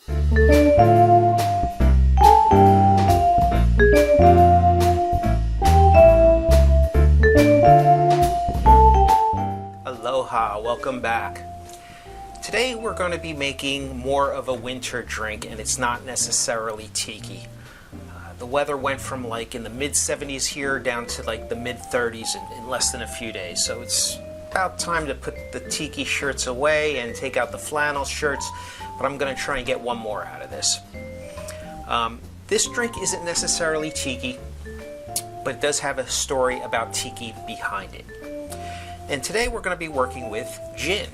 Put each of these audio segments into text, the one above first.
Aloha, welcome back. Today we're going to be making more of a winter drink, and it's not necessarily tiki. The weather went from like in the mid 70s here down to like the mid 30s in less than a few days. So it's about time to put the tiki shirts away and take out the flannel shirts, but I'm going to try and get one more out of this. This drink isn't necessarily tiki, but it does have a story about tiki behind it. And today we're going to be working with gin.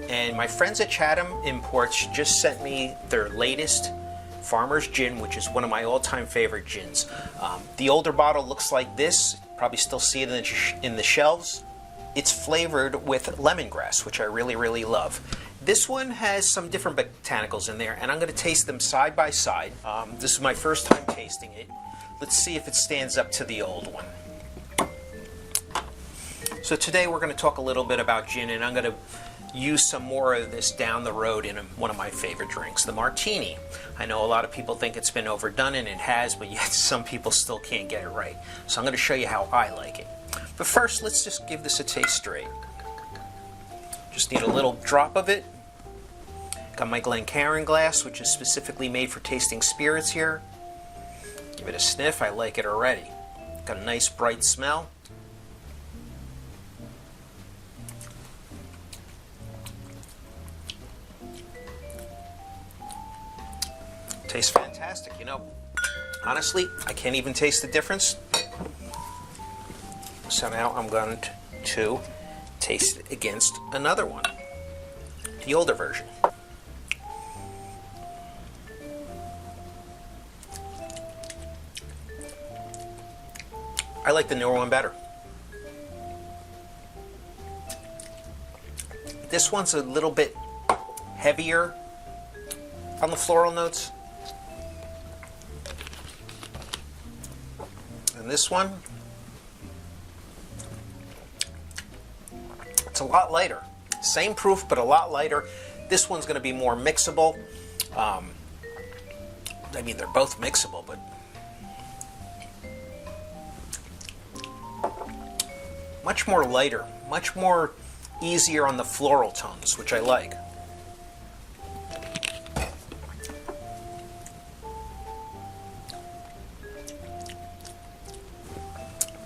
And my friends at Chatham Imports just sent me their latest Farmer's Gin, which is one of my all-time favorite gins. The older bottle looks like this. You probably still see it in the shelves. It's flavored with lemongrass, which I really love. This one has some different botanicals in there, and I'm going to taste them side by side. This is my first time tasting it. Let's see if it stands up to the old one. So today we're going to talk a little bit about gin, and I'm going to use some more of this down the road in one of my favorite drinks, the martini. I know a lot of people think it's been overdone, and it has, but yet some people still can't get it right. So I'm going to show you how I like it. But first, let's just give this a taste straight. Just need a little drop of it. Got my Glencairn glass, which is specifically made for tasting spirits here. Give it a sniff. I like it already. Got a nice bright smell. Tastes fantastic. You know, honestly, I can't even taste the difference. So now I'm going to taste it against another one, the older version. I like the newer one better. This one's a little bit heavier on the floral notes. And this one, it's a lot lighter. Same proof, but a lot lighter. This one's going to be more mixable. I mean, they're both mixable, but much more lighter, much more easier on the floral tones, which I like.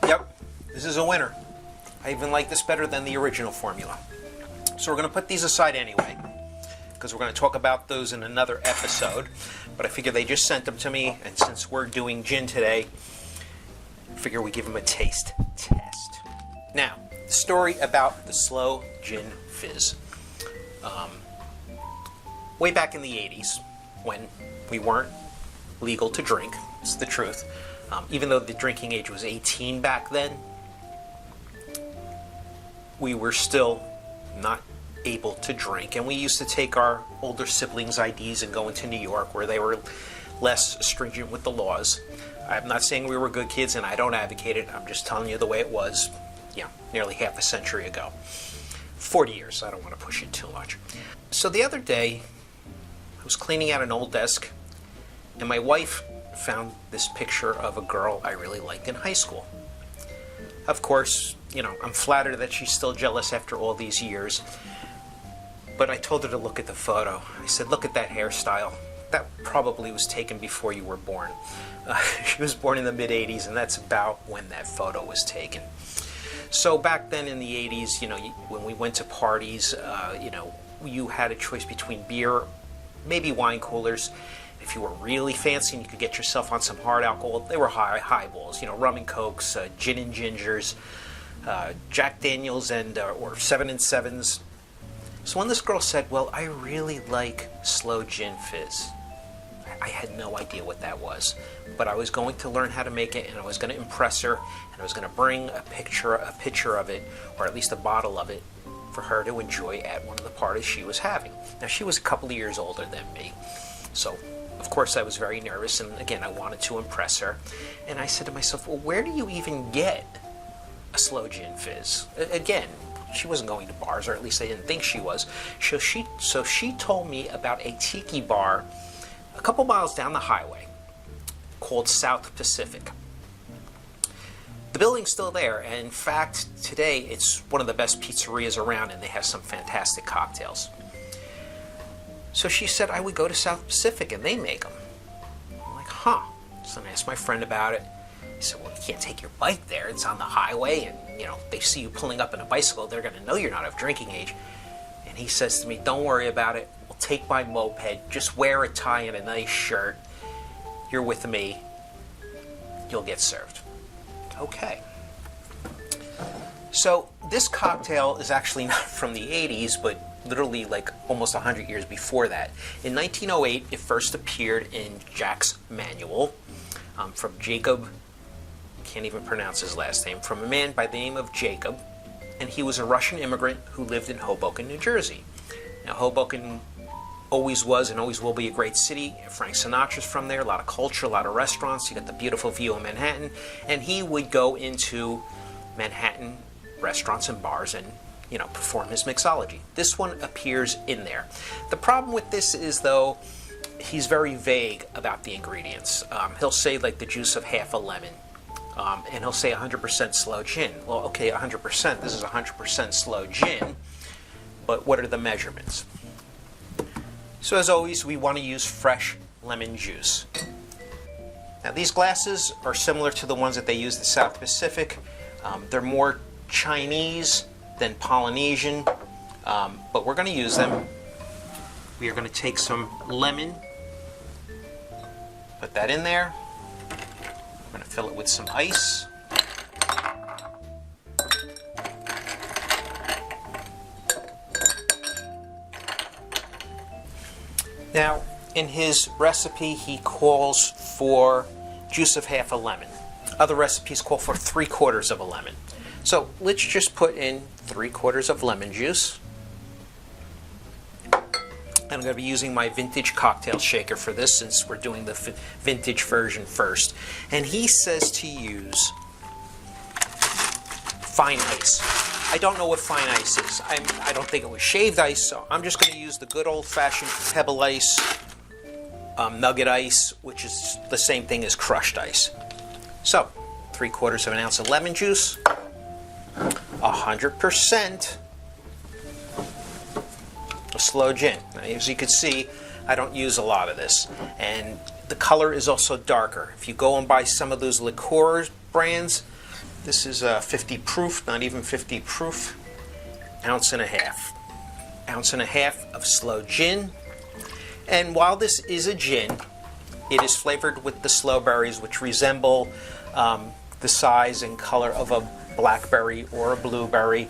Yep, this is a winner. I even like this better than the original formula. So we're going to put these aside anyway, because we're going to talk about those in another episode. But I figure they just sent them to me, and since we're doing gin today, I figure we give them a taste test. Now, the story about the Sloe Gin Fizz. Way back in the 80s, when we weren't legal to drink, it's the truth, even though the drinking age was 18 back then, we were still not able to drink, and we used to take our older siblings' IDs and go into New York where they were less stringent with the laws. I'm not saying we were good kids, and I don't advocate it. I'm just telling you the way it was, nearly half a century ago. 40 years, I don't want to push it too much. So the other day, I was cleaning out an old desk, and my wife found this picture of a girl I really liked in high school. Of course, I'm flattered that she's still jealous after all these years. But I told her to look at the photo. I said, look at that hairstyle. That probably was taken before you were born. She was born in the mid-'80s, and that's about when that photo was taken. So back then in the 80s, when we went to parties, you had a choice between beer, maybe wine coolers. If you were really fancy and you could get yourself on some hard alcohol, they were highballs, rum and cokes, gin and gingers, Jack Daniels, and or 7 and 7s. So when this girl said, well, I really like Sloe Gin Fizz, I had no idea what that was. But I was going to learn how to make it, and I was going to impress her, and I was going to bring a picture of it, or at least a bottle of it, for her to enjoy at one of the parties she was having. Now, she was a couple of years older than me, so of course I was very nervous, and again, I wanted to impress her. And I said to myself, well, where do you even get a Sloe Gin Fizz? Again, she wasn't going to bars, or at least I didn't think she was. So she told me about a tiki bar a couple miles down the highway called South Pacific. The building's still there, and in fact, today it's one of the best pizzerias around, and they have some fantastic cocktails. So she said I would go to South Pacific, and they make them. I'm like, huh. So I asked my friend about it. He said, well, you can't take your bike there. It's on the highway, and, you know, they see you pulling up in a bicycle, they're going to know you're not of drinking age. And he says to me, don't worry about it. We'll take my moped. Just wear a tie and a nice shirt. You're with me. You'll get served. Okay. So this cocktail is actually not from the 80s, but literally like almost 100 years before that. In 1908, it first appeared in Jack's Manual from Jacob, can't even pronounce his last name, from a man by the name of Jacob, and he was a Russian immigrant who lived in Hoboken, New Jersey. Now, Hoboken always was and always will be a great city. Frank Sinatra's from there, a lot of culture, a lot of restaurants. You got the beautiful view of Manhattan, and he would go into Manhattan restaurants and bars and, you know, perform his mixology. This one appears in there. The problem with this is, though, he's very vague about the ingredients. He'll say like the juice of half a lemon, and he'll say 100% sloe gin. Well, okay, 100%, this is 100% sloe gin, but what are the measurements? So as always, we want to use fresh lemon juice. Now these glasses are similar to the ones that they use at South Pacific. They're more Chinese than Polynesian, but we're going to use them. We are going to take some lemon, put that in there. We're going to fill it with some ice. Now, in his recipe, he calls for juice of half a lemon. Other recipes call for 3/4 of a lemon. So let's just put in 3/4 of lemon juice. And I'm going to be using my vintage cocktail shaker for this, since we're doing the vintage version first. And he says to use fine ice. I don't know what fine ice is. I don't think it was shaved ice, so I'm just going to use the good old-fashioned pebble ice, nugget ice, which is the same thing as crushed ice. So, 3/4 of an ounce of lemon juice, 100% of sloe gin. Now, as you can see, I don't use a lot of this, and the color is also darker. If you go and buy some of those liqueur brands, this is 50 proof, not even 50 proof, ounce and a half of sloe gin. And while this is a gin, it is flavored with the sloe berries, which resemble the size and color of a blackberry or a blueberry.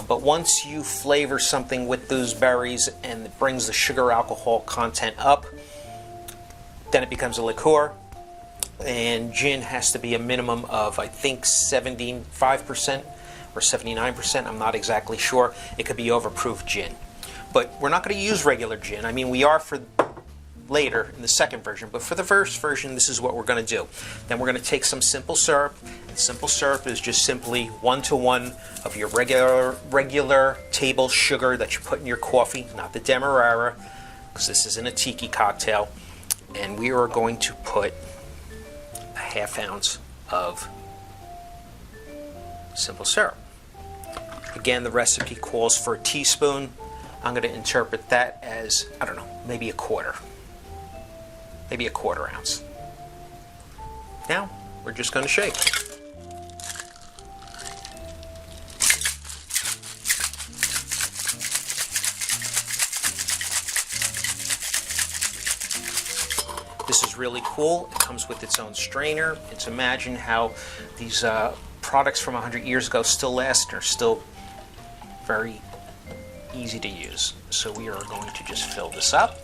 But once you flavor something with those berries and it brings the sugar alcohol content up, then it becomes a liqueur. And gin has to be a minimum of, I think, 75% or 79%. I'm not exactly sure. It could be overproof gin. But we're not going to use regular gin. I mean, we are for later in the second version, but for the first version, this is what we're going to do. Then we're going to take some simple syrup. And simple syrup is just simply 1-to-1 of your regular table sugar that you put in your coffee, not the Demerara, because this isn't a tiki cocktail. And we are going to put a ½ ounce of simple syrup. Again, the recipe calls for a teaspoon. I'm going to interpret that as, I don't know, maybe a quarter. Maybe a ¼ ounce. Now, we're just going to shake. This is really cool. It comes with its own strainer. It's imagine how these products from 100 years ago still last and are still very easy to use. So we are going to just fill this up.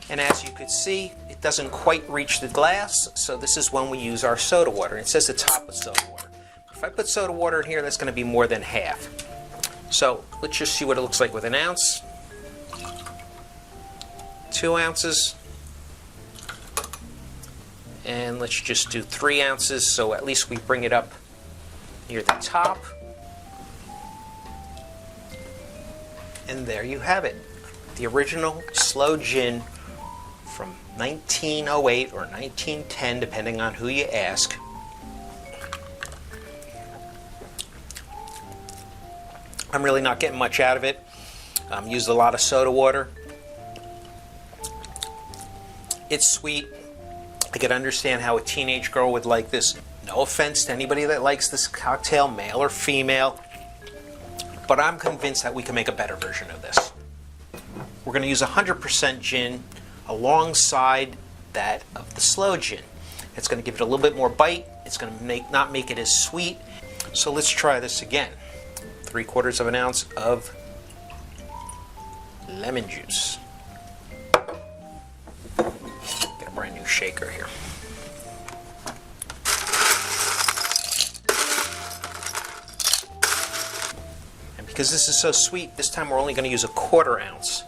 And as you could see, it doesn't quite reach the glass, so this is when we use our soda water. It says the top of soda water. If I put soda water in here, that's going to be more than half. So let's just see what it looks like with an ounce, 2 ounces, and let's just do 3 ounces, so at least we bring it up near the top. And there you have it. The original Sloe Gin from 1908 or 1910, depending on who you ask. I'm really not getting much out of it. Used a lot of soda water. It's sweet. I can understand how a teenage girl would like this. No offense to anybody that likes this cocktail, male or female, but I'm convinced that we can make a better version of this. We're going to use 100% gin alongside that of the Sloe Gin. It's going to give it a little bit more bite. It's going to not make it as sweet. So let's try this again. 3/4 of an ounce of lemon juice. Get a brand new shaker here. And because this is so sweet, this time we're only going to use 1/4 ounce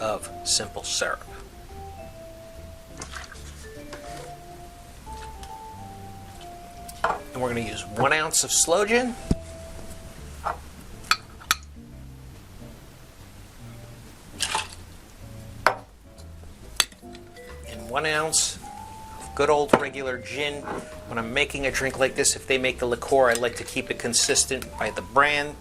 of simple syrup. And we're going to use 1 ounce of Sloe Gin. And 1 ounce of good old regular gin. When I'm making a drink like this, if they make the liqueur, I like to keep it consistent by the brand.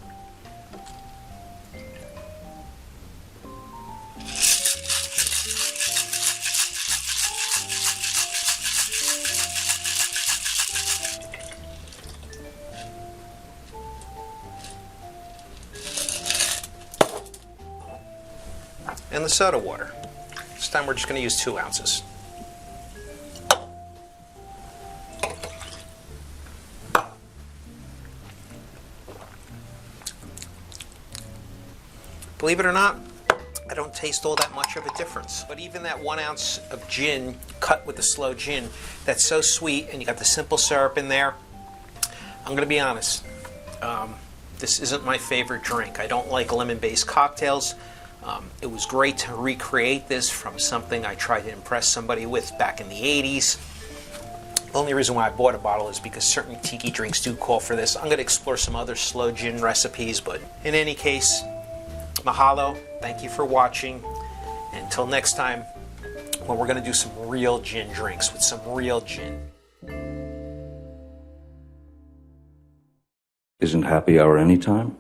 And the soda water. This time we're just going to use 2 ounces. Believe it or not, I don't taste all that much of a difference. But even that 1 ounce of gin cut with the Sloe Gin, that's so sweet, and you got the simple syrup in there. I'm going to be honest, this isn't my favorite drink. I don't like lemon-based cocktails. It was great to recreate this from something I tried to impress somebody with back in the 80s. The only reason why I bought a bottle is because certain tiki drinks do call for this. I'm going to explore some other Sloe Gin recipes, but in any case, mahalo, thank you for watching. Until next time, when we're going to do some real gin drinks with some real gin. Isn't happy hour anytime?